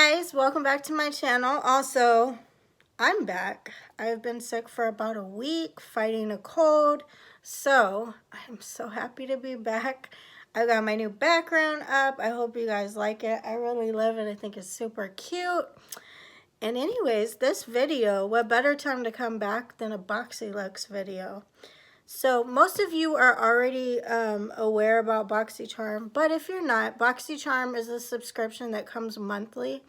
guys, welcome back to my channel. Also, I'm back. I've been sick for about a week fighting a cold, so I'm so happy to be back. I got my new background up. I hope you guys like it. I really love it. I think it's super cute. And anyways, this video, what better time to come back than a BoxyLuxe video? So most of you are already aware about BoxyCharm, but if you're not, BoxyCharm is a subscription that comes monthly,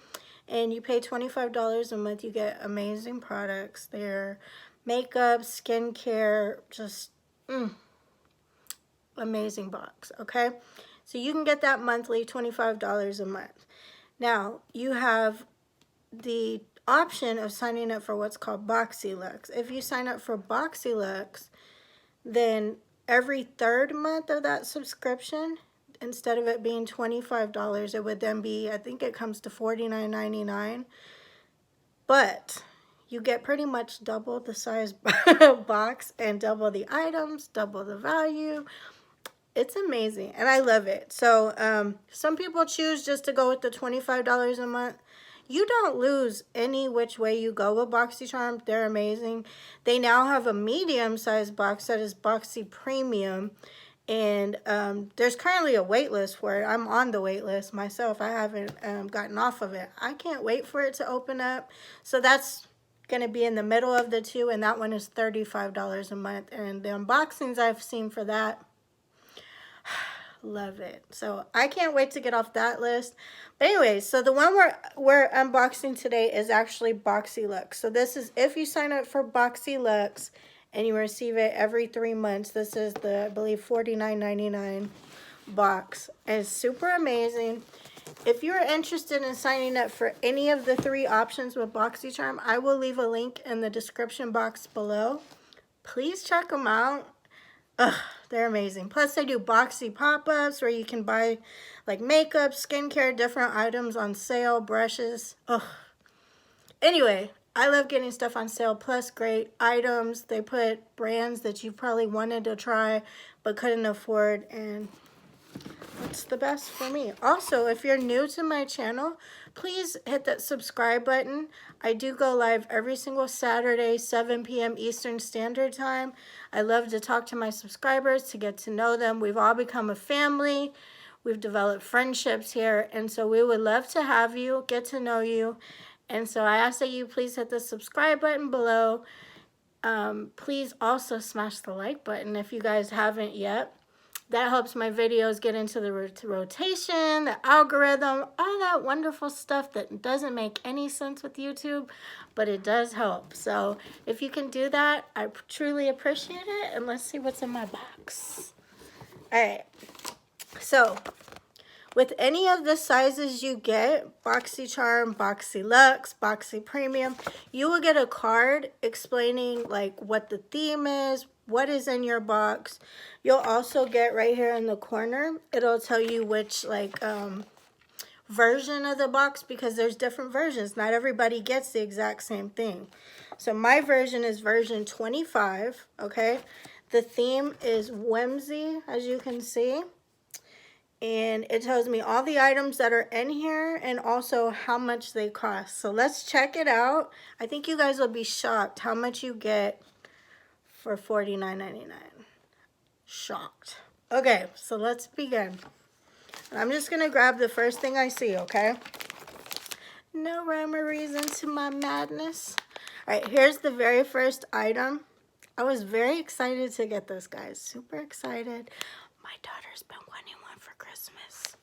and you pay $25 a month. You get amazing products. They're makeup, skincare, just amazing box, okay? So you can get that monthly, $25 a month. Now, you have the option of signing up for what's called BoxyLuxe. If you sign up for BoxyLuxe, then every third month of that subscription, instead of it being $25, it would then be, I think it comes to $49.99. But you get pretty much double the size box and double the items, double the value. It's amazing, and I love it. So some people choose just to go with the $25 a month. You don't lose any which way you go with BoxyCharm. They're amazing. They now have a medium-sized box that is Boxy Premium, and there's currently a wait list for it. I'm on the wait list myself. I haven't gotten off of it. I can't wait for it to open up. So that's going to be in the middle of the two, and that one is $35 a month. And the unboxings I've seen for that, love it. So I can't wait to get off that list. But anyways, so the one we're unboxing today is actually BoxyLuxe. So this is if you sign up for BoxyLuxe and you receive it every 3 months. This is the, I believe, $49.99 box. And it's super amazing. If you're interested in signing up for any of the 3 options with BoxyCharm, I will leave a link in the description box below. Please check them out. Ugh, they're amazing. Plus, they do Boxy pop-ups where you can buy like makeup, skincare, different items on sale, brushes. Ugh. Anyway, I love getting stuff on sale. Plus, great items. They put brands that you probably wanted to try but couldn't afford, and it's the best for me. Also, if you're new to my channel, please hit that subscribe button. I do go live every single Saturday, 7 p.m. Eastern Standard Time. I love to talk to my subscribers, to get to know them. We've all become a family. We've developed friendships here, and so we would love to have you, get to know you. And so I ask that you please hit the subscribe button below. Please also smash the like button if you guys haven't yet. That helps my videos get into the rotation, the algorithm, all that wonderful stuff that doesn't make any sense with YouTube, but it does help. So if you can do that, I truly appreciate it. And let's see what's in my box. All right. So with any of the sizes you get, BoxyCharm, BoxyLuxe, Boxy Premium, you will get a card explaining like what the theme is, what is in your box. You'll also get right here in the corner, it'll tell you which like version of the box, because there's different versions. Not everybody gets the exact same thing. So my version is version 25, okay? The theme is whimsy, as you can see. And it tells me all the items that are in here and also how much they cost. So let's check it out. I think you guys will be shocked how much you get for $49.99. Shocked. Okay, so let's begin. I'm just going to grab the first thing I see, okay? No rhyme or reason to my madness. All right, here's the very first item. I was very excited to get this, guys. Super excited. My daughter's been wanting one for Christmas.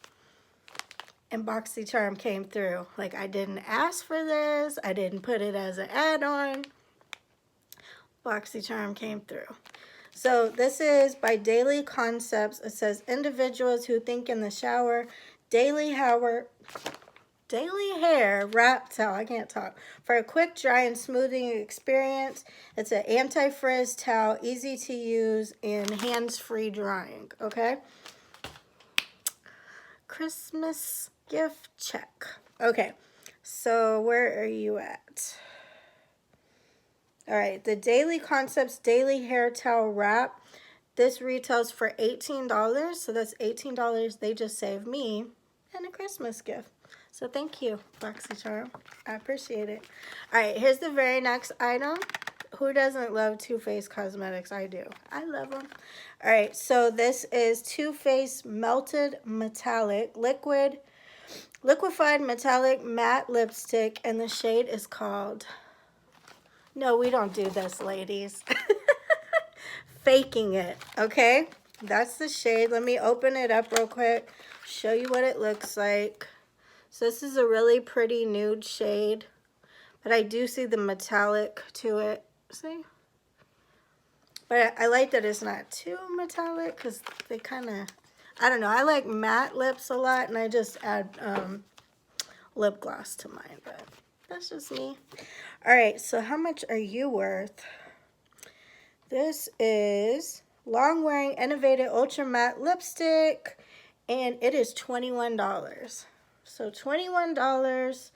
And BoxyCharm came through. Like, I didn't ask for this. I didn't put it as an add-on. BoxyCharm came through. So this is by Daily Concepts. It says, individuals who think in the shower, daily hair wrap towel. I can't talk. For a quick, dry, and smoothing experience. It's an anti-frizz towel, easy to use, and hands-free drying. Okay. Christmas gift check. Okay. So where are you at? All right, the Daily Concepts Daily Hair Towel Wrap. This retails for $18, so that's $18 they just saved me and a Christmas gift. So thank you, BoxyCharm. I appreciate it. All right, here's the very next item. Who doesn't love Too Faced Cosmetics? I do. I love them. All right, so this is Too Faced Melted Metallic Liquefied Metallic Matte Lipstick, and the shade is called... No, we don't do this, ladies. Faking It, okay? That's the shade. Let me open it up real quick, show you what it looks like. So this is a really pretty nude shade, but I do see the metallic to it. See? But I like that it's not too metallic because they kind of, I don't know. I like matte lips a lot, and I just add lip gloss to mine, but that's just me. All right, so how much are you worth? This is Long Wearing Innovative Ultra Matte Lipstick, and it is $21. So $21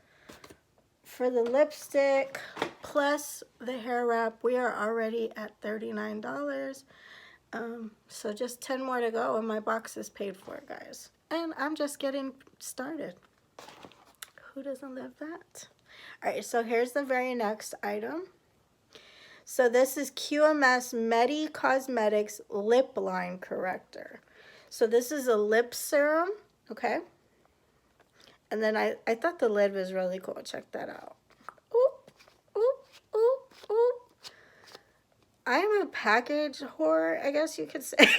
for the lipstick plus the hair wrap. We are already at $39. So just 10 more to go and my box is paid for, guys. And I'm just getting started. Who doesn't love that? All right, so here's the very next item. So this is QMS Medi Cosmetics Lip Line Corrector. So this is a lip serum, okay? And then I thought the lid was really cool. Check that out. Oop, oop, oop, oop. I'm a package whore, I guess you could say.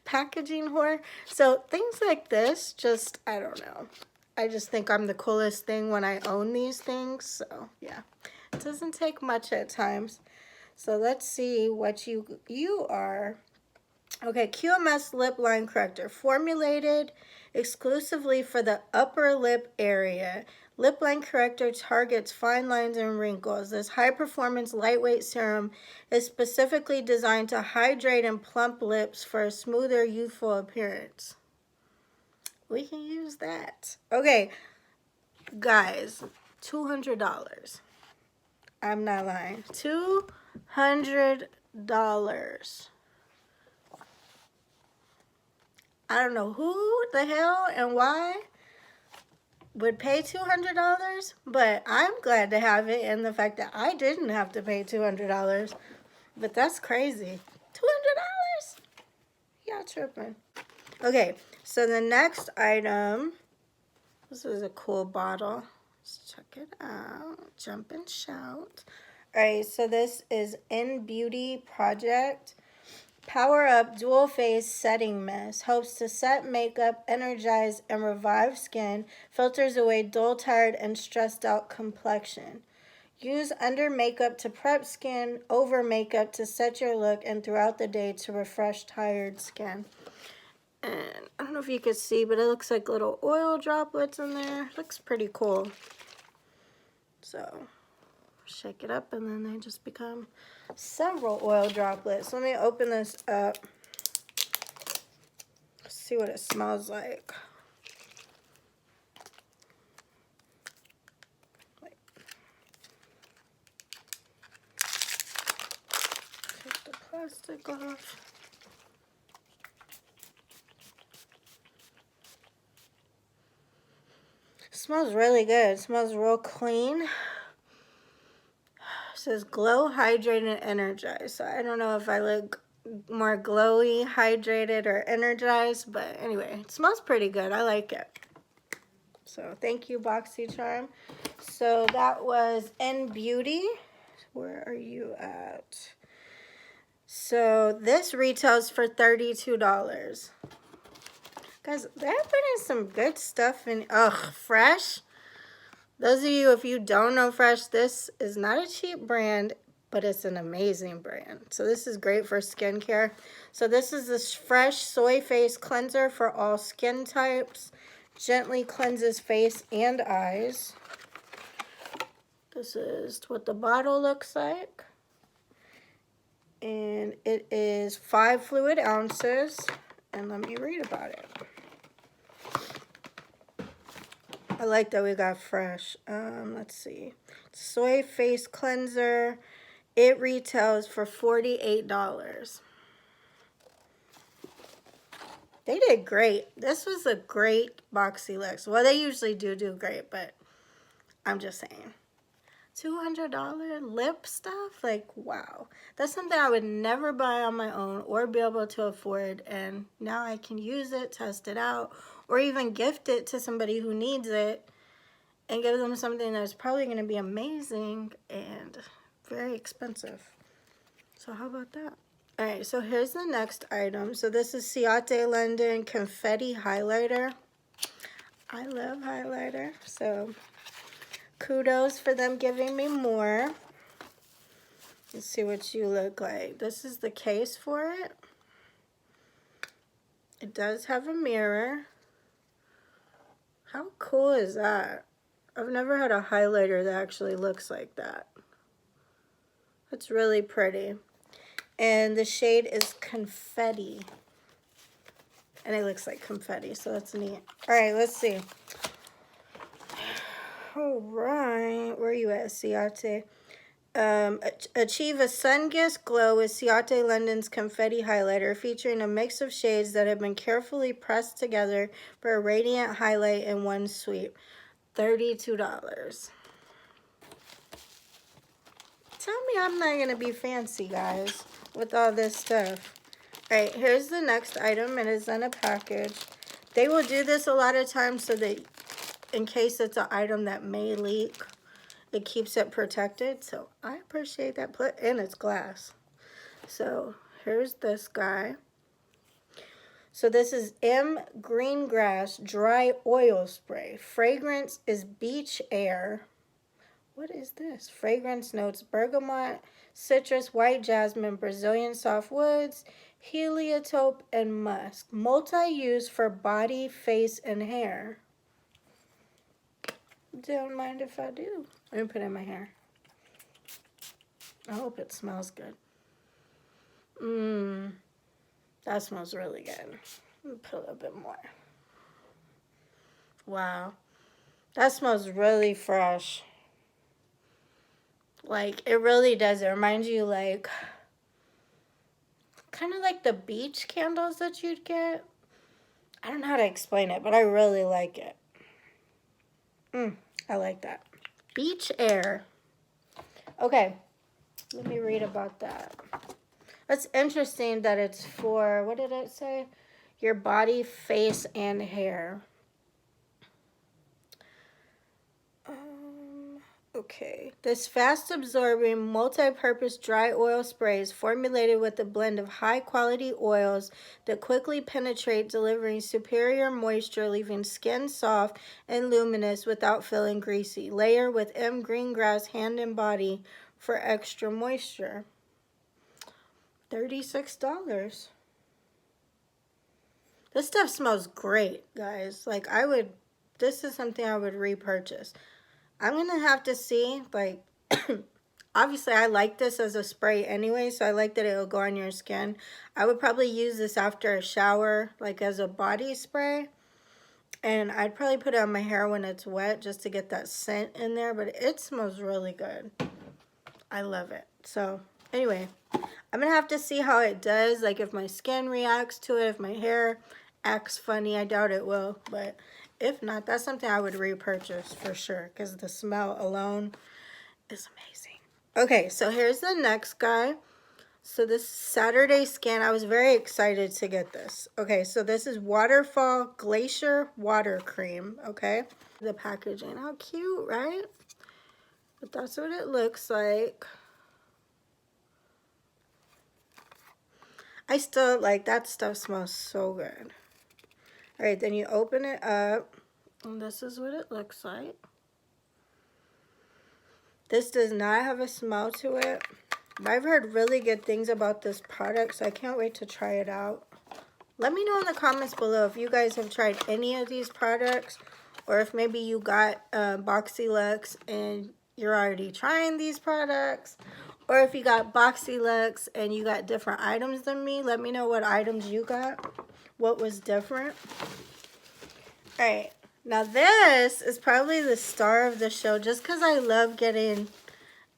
Packaging whore. So things like this, just, I don't know. I just think I'm the coolest thing when I own these things. So, yeah. It doesn't take much at times. So let's see what you are. Okay, QMS Lip Line Corrector. Formulated exclusively for the upper lip area. Lip Line Corrector targets fine lines and wrinkles. This high-performance lightweight serum is specifically designed to hydrate and plump lips for a smoother, youthful appearance. We can use that. Okay, guys, $200. I'm not lying. $200. I don't know who the hell and why would pay $200, but I'm glad to have it, and the fact that I didn't have to pay $200. But that's crazy. $200? Y'all tripping. Okay, so the next item, this is a cool bottle. Let's check it out. Jump and shout. All right, so this is In Beauty Project Power Up Dual Phase Setting Mist. Helps to set makeup, energize, and revive skin. Filters away dull, tired, and stressed out complexion. Use under makeup to prep skin, over makeup to set your look, and throughout the day to refresh tired skin. And I don't know if you can see, but it looks like little oil droplets in there. Looks pretty cool. So shake it up and then they just become several oil droplets. Let me open this up. See what it smells like. Wait. Take the plastic off. It smells really good. It smells real clean. It says glow, hydrate, and energize. So I don't know if I look more glowy, hydrated, or energized, but anyway, it smells pretty good. I like it. So thank you, BoxyCharm. So that was In Beauty. Where are you at? So this retails for $32. Guys, they're putting some good stuff in. Ugh, Fresh. Those of you, if you don't know Fresh, this is not a cheap brand, but it's an amazing brand. So this is great for skincare. So this is this Fresh Soy Face Cleanser for all skin types. Gently cleanses face and eyes. This is what the bottle looks like. And it is 5 fluid ounces. And let me read about it. I like that we got Fresh. Let's see. Soy Face Cleanser. It retails for $48. They did great. This was a great BoxyLuxe. Well, they usually do great, but I'm just saying. $200 lip stuff? Like, wow. That's something I would never buy on my own or be able to afford. And now I can use it, test it out, or even gift it to somebody who needs it and give them something that's probably going to be amazing and very expensive. So how about that? All right, so here's the next item. So this is Ciate London Confetti Highlighter. I love highlighter, so kudos for them giving me more. Let's see what you look like. This is the case for it. It does have a mirror. How cool is that? I've never had a highlighter that actually looks like that. It's really pretty. And the shade is Confetti. And it looks like confetti, so that's neat. All right, let's see. All right, where are you at, Ciate? Achieve a sun-kissed glow with Ciate London's Confetti Highlighter, featuring a mix of shades that have been carefully pressed together for a radiant highlight in one sweep. $32. Tell me I'm not going to be fancy, guys, with all this stuff. All right, here's the next item. It is in a package. They will do this a lot of times so that in case it's an item that may leak, it keeps it protected. So I appreciate that. And it's glass. So here's this guy. So this is M Greengrass Dry Oil Spray. Fragrance is Beach Air. What is this? Fragrance notes bergamot, citrus, white jasmine, Brazilian soft woods, heliotrope, and musk. Multi-use for body, face, and hair. Don't mind if I do. Let me put it in my hair. I hope it smells good. That smells really good. Let me put a little bit more. Wow. That smells really fresh. Like, it really does. It reminds you, like, kind of like the beach candles that you'd get. I don't know how to explain it, but I really like it. I like that. Beach Air. Okay, let me read about that. That's interesting that it's for, what did it say? Your body, face, and hair. Okay. This fast-absorbing, multi-purpose dry oil spray is formulated with a blend of high-quality oils that quickly penetrate, delivering superior moisture, leaving skin soft and luminous without feeling greasy. Layer with M Greengrass Hand and Body for extra moisture. $36. This stuff smells great, guys. Like, this is something I would repurchase. I'm going to have to see, like, obviously I like this as a spray anyway, so I like that it'll go on your skin. I would probably use this after a shower, like as a body spray. And I'd probably put it on my hair when it's wet just to get that scent in there, but it smells really good. I love it. So, anyway, I'm going to have to see how it does, like if my skin reacts to it, if my hair acts funny. I doubt it will, but if not, that's something I would repurchase for sure because the smell alone is amazing. Okay, so here's the next guy. So this Saturday Skin, I was very excited to get this. Okay, so this is Waterfall Glacier Water Cream, okay? The packaging, how cute, right? But that's what it looks like. I still, like, that stuff smells so good. All right, then you open it up, and this is what it looks like. This does not have a smell to it. But I've heard really good things about this product, so I can't wait to try it out. Let me know in the comments below if you guys have tried any of these products, or if maybe you got BoxyLuxe and you're already trying these products, or if you got BoxyLuxe and you got different items than me. Let me know what items you got, what was different. All right, now this is probably the star of the show just because I love getting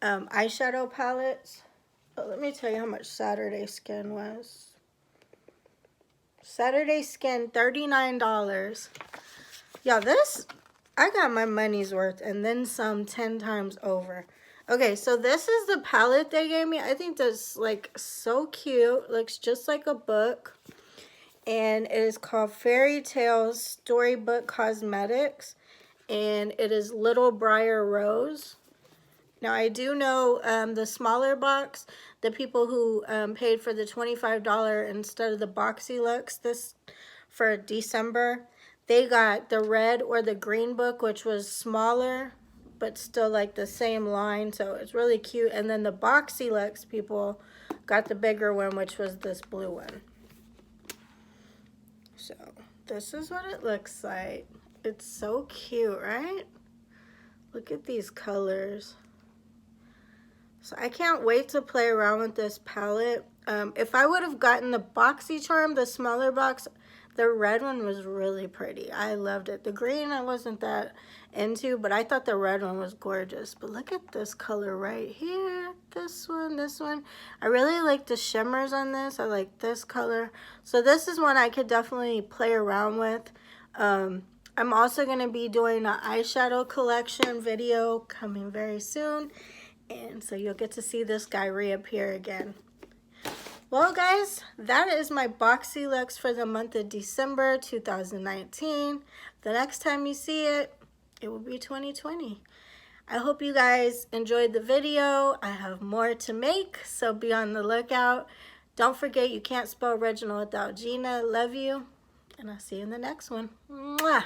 eyeshadow palettes. But let me tell you how much Saturday Skin was. Saturday Skin, $39. Yeah, this, I got my money's worth and then some 10 times over. Okay, so this is the palette they gave me. I think that's like so cute. Looks just like a book. And it is called Fairy Tales Storybook Cosmetics. And it is Little Briar Rose. Now, I do know the smaller box, the people who paid for the $25 instead of the BoxyLuxe this for December, they got the red or the green book, which was smaller, but still like the same line. So it's really cute. And then the BoxyLuxe people got the bigger one, which was this blue one. So this is what it looks like. It's so cute, right? Look at these colors. So I can't wait to play around with this palette. If I would have gotten the BoxyCharm, the smaller box, the red one was really pretty. I loved it. The green I wasn't that into, but I thought the red one was gorgeous. But look at this color right here. This one, this one. I really like the shimmers on this. I like this color. So this is one I could definitely play around with. I'm also going to be doing an eyeshadow collection video coming very soon. And so you'll get to see this guy reappear again. Well, guys, that is my BoxyLuxe for the month of December 2019. The next time you see it, it will be 2020. I hope you guys enjoyed the video. I have more to make, so be on the lookout. Don't forget, you can't spell original without Gina. Love you, and I'll see you in the next one. Mwah!